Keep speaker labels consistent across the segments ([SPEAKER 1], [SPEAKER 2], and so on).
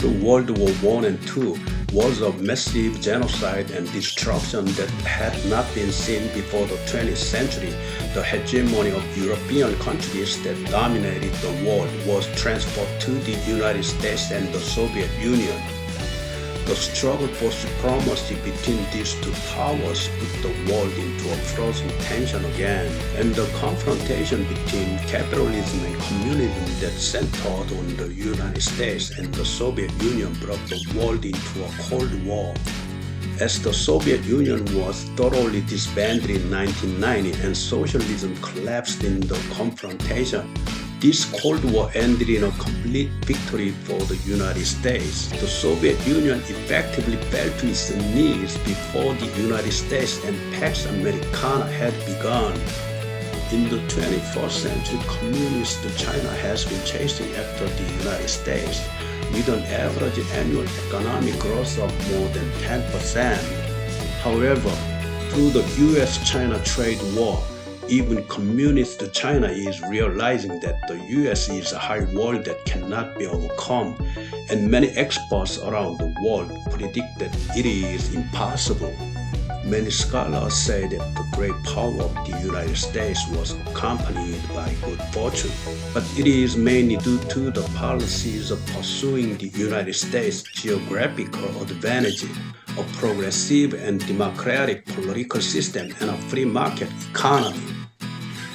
[SPEAKER 1] After World War I and II, was a massive genocide and destruction that had not been seen before the 20th century. The hegemony of European countries that dominated the world was transferred to the United States and the Soviet Union. The struggle for supremacy between these two powers put the world into a frozen tension again, and the confrontation between capitalism and communism that centered on the United States and the Soviet Union brought the world into a Cold War. As the Soviet Union was thoroughly disbanded in 1990 and socialism collapsed in the confrontation, this Cold War ended in a complete victory for the United States. The Soviet Union effectively fell to its knees before the United States and Pax Americana had begun. In the 21st century, communist China has been chasing after the United States with an average annual economic growth of more than 10%. However, through the US-China trade war, even communist China is realizing that the US is a high wall that cannot be overcome, and many experts around the world predict that it is impossible. Many scholars say that the great power of the United States was accompanied by good fortune, but it is mainly due to the policies of pursuing the United States' geographical advantage, a progressive and democratic political system, and a free market economy.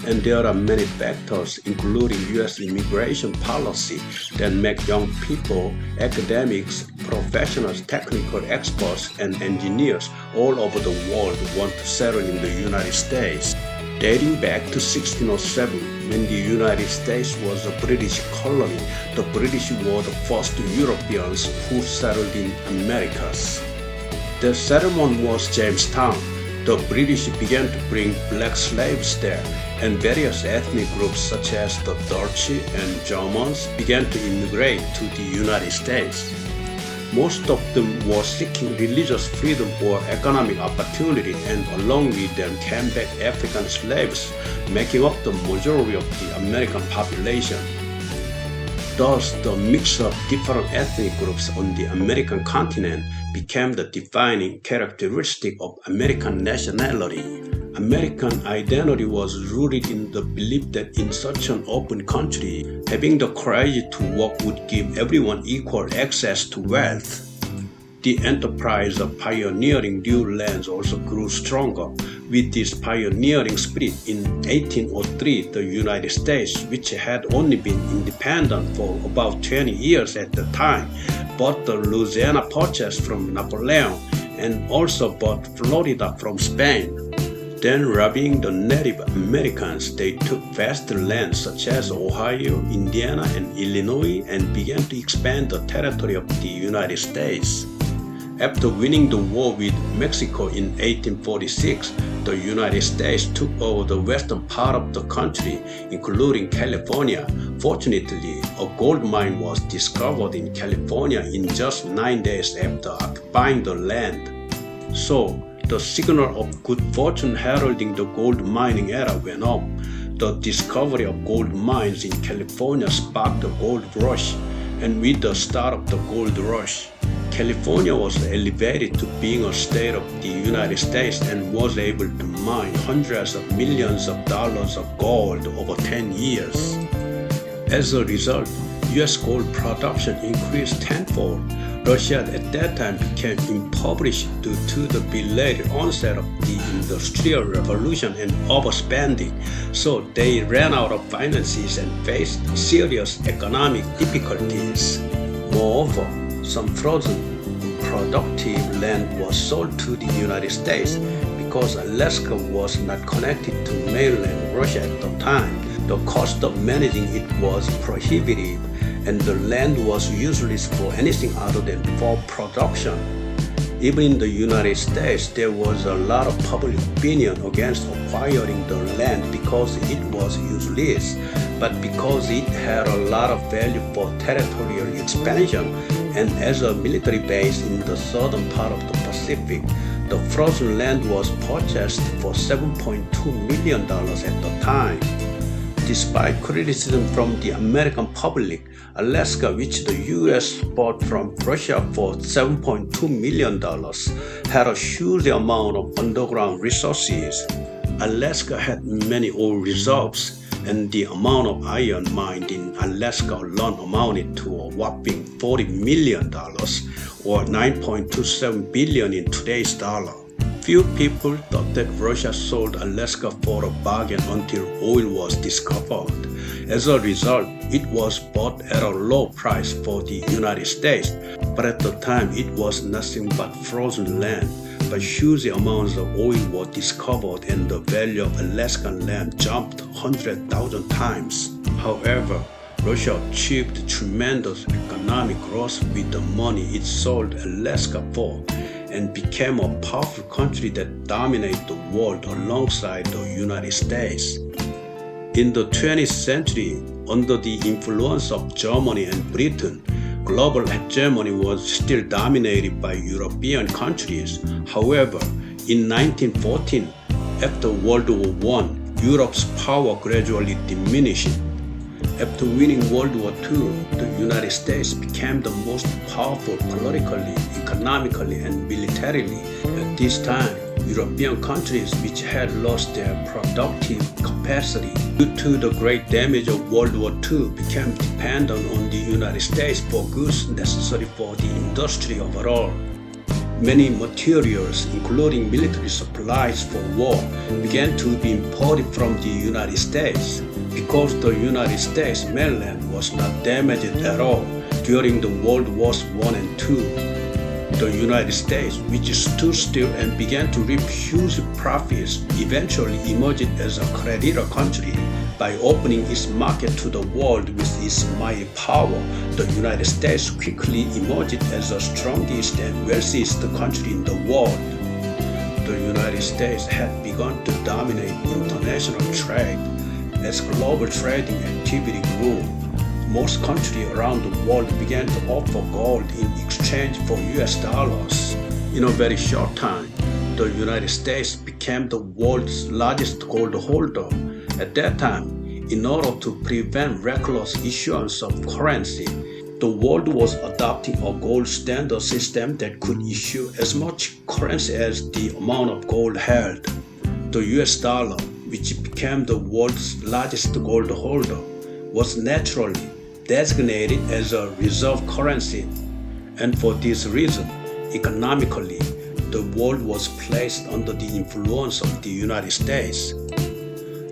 [SPEAKER 1] And there are many factors, including U.S. immigration policy, that make young people, academics, professionals, technical experts, and engineers all over the world want to settle in the United States. Dating back to 1607, when the United States was a British colony, the British were the first Europeans who settled in Americas. Their settlement was Jamestown. The British began to bring black slaves there, and various ethnic groups such as the Dutch and Germans began to immigrate to the United States. Most of them were seeking religious freedom or economic opportunity, and along with them came back African slaves, making up the majority of the American population. Thus, the mix of different ethnic groups on the American continent became the defining characteristic of American nationality. American identity was rooted in the belief that in such an open country, having the courage to work would give everyone equal access to wealth. The enterprise of pioneering new lands also grew stronger. With this pioneering spirit, in 1803, the United States, which had only been independent for about 20 years at the time, bought the Louisiana Purchase from Napoleon and also bought Florida from Spain. Then, robbing the Native Americans, they took vast lands such as Ohio, Indiana, and Illinois and began to expand the territory of the United States. After winning the war with Mexico in 1846, the United States took over the western part of the country, including California. Fortunately, a gold mine was discovered in California in just 9 days after occupying the land. So, the signal of good fortune heralding the gold mining era went up. The discovery of gold mines in California sparked the gold rush, and with the start of the gold rush, California was elevated to being a state of the United States and was able to mine hundreds of millions of dollars of gold over 10 years. As a result, U.S. gold production increased tenfold. Russia at that time became impoverished due to the belated onset of the Industrial Revolution and overspending, so they ran out of finances and faced serious economic difficulties. Moreover, some frozen, productive land was sold to the United States because Alaska was not connected to mainland Russia at the time. The cost of managing it was prohibitive, and the land was useless for anything other than for production. Even in the United States, there was a lot of public opinion against acquiring the land because it was useless, but because it had a lot of value for territorial expansion and as a military base in the southern part of the Pacific. The frozen land was purchased for $7.2 million at the time. Despite criticism from the American public, Alaska, which the US bought from Russia for $7.2 million, had a huge amount of underground resources. Alaska had many oil reserves, and the amount of iron mined in Alaska alone amounted to a whopping $40 million, or 9.27 billion in today's dollar. Few people thought that Russia sold Alaska for a bargain until oil was discovered. As a result, it was bought at a low price for the United States, but at the time it was nothing but frozen land. But huge amounts of oil were discovered and the value of Alaskan land jumped 100,000 times. However, Russia achieved tremendous economic growth with the money it sold Alaska for, and became a powerful country that dominated the world alongside the United States. In the 20th century, under the influence of Germany and Britain, global hegemony was still dominated by European countries. However, in 1914, after World War I, Europe's power gradually diminished. After winning World War II, the United States became the most powerful politically, economically, and militarily. At this time, European countries which had lost their productive capacity due to the great damage of World War II became dependent on the United States for goods necessary for the industry overall. Many materials, including military supplies for war, began to be imported from the United States. Because the United States mainland was not damaged at all during the World Wars I and II, the United States, which stood still and began to reap huge profits, eventually emerged as a creditor country. By opening its market to the world with its mighty power, the United States quickly emerged as the strongest and wealthiest country in the world. The United States had begun to dominate international trade. As global trading activity grew, most countries around the world began to offer gold in exchange for US dollars. In a very short time, the United States became the world's largest gold holder. At that time, in order to prevent reckless issuance of currency, the world was adopting a gold standard system that could issue as much currency as the amount of gold held. The US dollar, which became the world's largest gold holder, was naturally designated as a reserve currency, and for this reason, economically, the world was placed under the influence of the United States.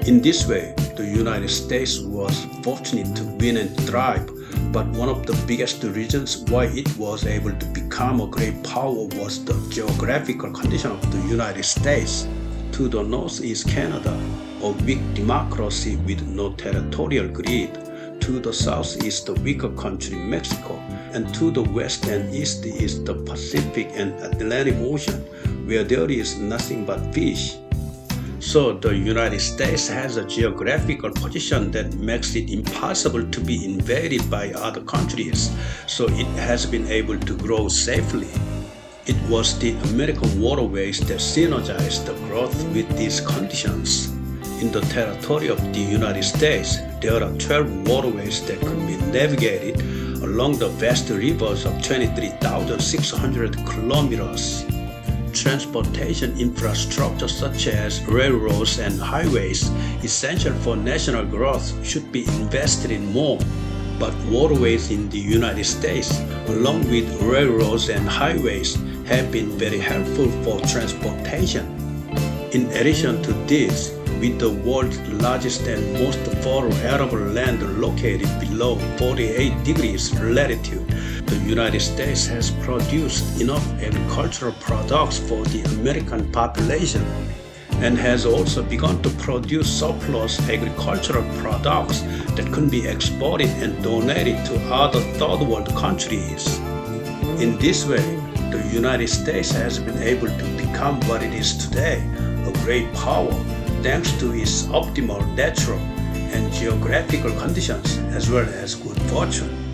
[SPEAKER 1] In this way, the United States was fortunate to win and thrive, but one of the biggest reasons why it was able to become a great power was the geographical condition of the United States. To the north is Canada, a weak democracy with no territorial grid. To the south is the weaker country Mexico, and to the west and east is the Pacific and Atlantic Ocean, where there is nothing but fish. So the United States has a geographical position that makes it impossible to be invaded by other countries, so it has been able to grow safely. It was the American waterways that synergized the growth with these conditions. In the territory of the United States, there are 12 waterways that could be navigated along the vast rivers of 23,600 kilometers. Transportation infrastructure such as railroads and highways, essential for national growth, should be invested in more. But waterways in the United States, along with railroads and highways, have been very helpful for transportation. In addition to this, with the world's largest and most fertile arable land located below 48 degrees latitude, the United States has produced enough agricultural products for the American population, and has also begun to produce surplus agricultural products that can be exported and donated to other third world countries. In this way, the United States has been able to become what it is today, a great power, thanks to its optimal natural and geographical conditions as well as good fortune.